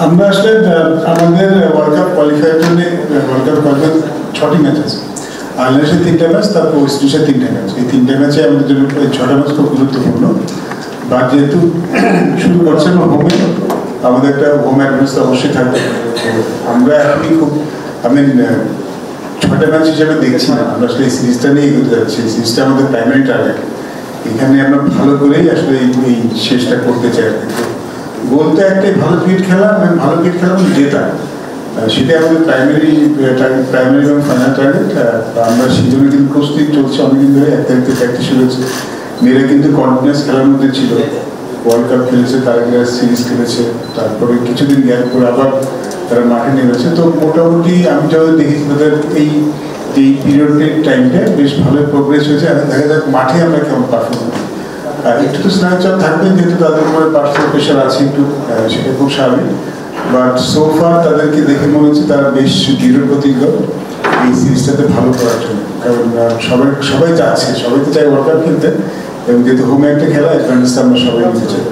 আমরা আসলে আমাদের ওয়ার্ল্ড কাপ কোয়ালিফায়ার জন্য ওয়ার্ল্ড কাপ কোয়ালিফায়ার 6টি ম্যাচ আছে। আয়ারল্যান্ডের 3টা ম্যাচ, তারপর ওয়েস্ট ইন্ডিজের 3টা ম্যাচ। এই 3টা ম্যাচে আমাদের জন্য 6টা ম্যাচ খুব গুরুত্বপূর্ণ। বাট যেহেতু শুরু করছে হোমে, আমাদের একটা হোম অ্যাডভান্স অবশ্যই থাকবে। আমরা এখনই খুব আমি 6টা ম্যাচ হিসেবে দেখছি না, আমরা আসলে এই সিরিজটা নিয়ে এগোতে যাচ্ছি। এই সিরিজটা আমাদের প্রাইমারি টার্গেট। এখানে আমরা ভালো করেই আসলে এই শেষটা করতে চাই। বলতে একটাই ভালো ক্রিকেট খেলা, ভালো ক্রিকেট খেলা জেতা, সেটাই আমাদের প্রাইমারি এবং ফাইনাল টার্গেট। আমরা সেই জন্য কিন্তু প্রস্তুতি চলছে অনেকদিন ধরে। 1 তারিখ থেকে প্র্যাকটিস শুরু হয়েছে। মেয়েরা কিন্তু কন্টিনিউয়াস খেলার মধ্যে ছিল, ওয়ার্ল্ড কাপ খেলেছে, তার আগে সিরিজ খেলেছে, তারপরে কিছুদিন গ্যাপ করে আবার তারা মাঠে নেমেছে। তো মোটামুটি আমি যখন দেখেছি তাদের এই পিরিয়ডের টাইমটা বেশ ভালো প্রোগ্রেস হয়েছে। এখন দেখা যাক মাঠে আমরা কেমন পারফর্ম করি। একটু তো স্নায়ুচাপ থাকবে, যেহেতু তাদের উপরে পার্সোনাল প্রেশার আছে একটু, সেটা খুব স্বাভাবিক। বাট সো ফার তাদেরকে দেখে মনে হচ্ছে তারা বেশ দৃঢ় প্রতিজ্ঞ এই সিরিজটাতে ভালো করার জন্য। কারণ সবাই চাচ্ছে, সবাই তো চাই ওয়ার্ল্ড কাপ খেলতে, এবং যেহেতু হোমে একটা খেলা, অ্যাডভান্টেজ আমরা সবাই নিতে চাই।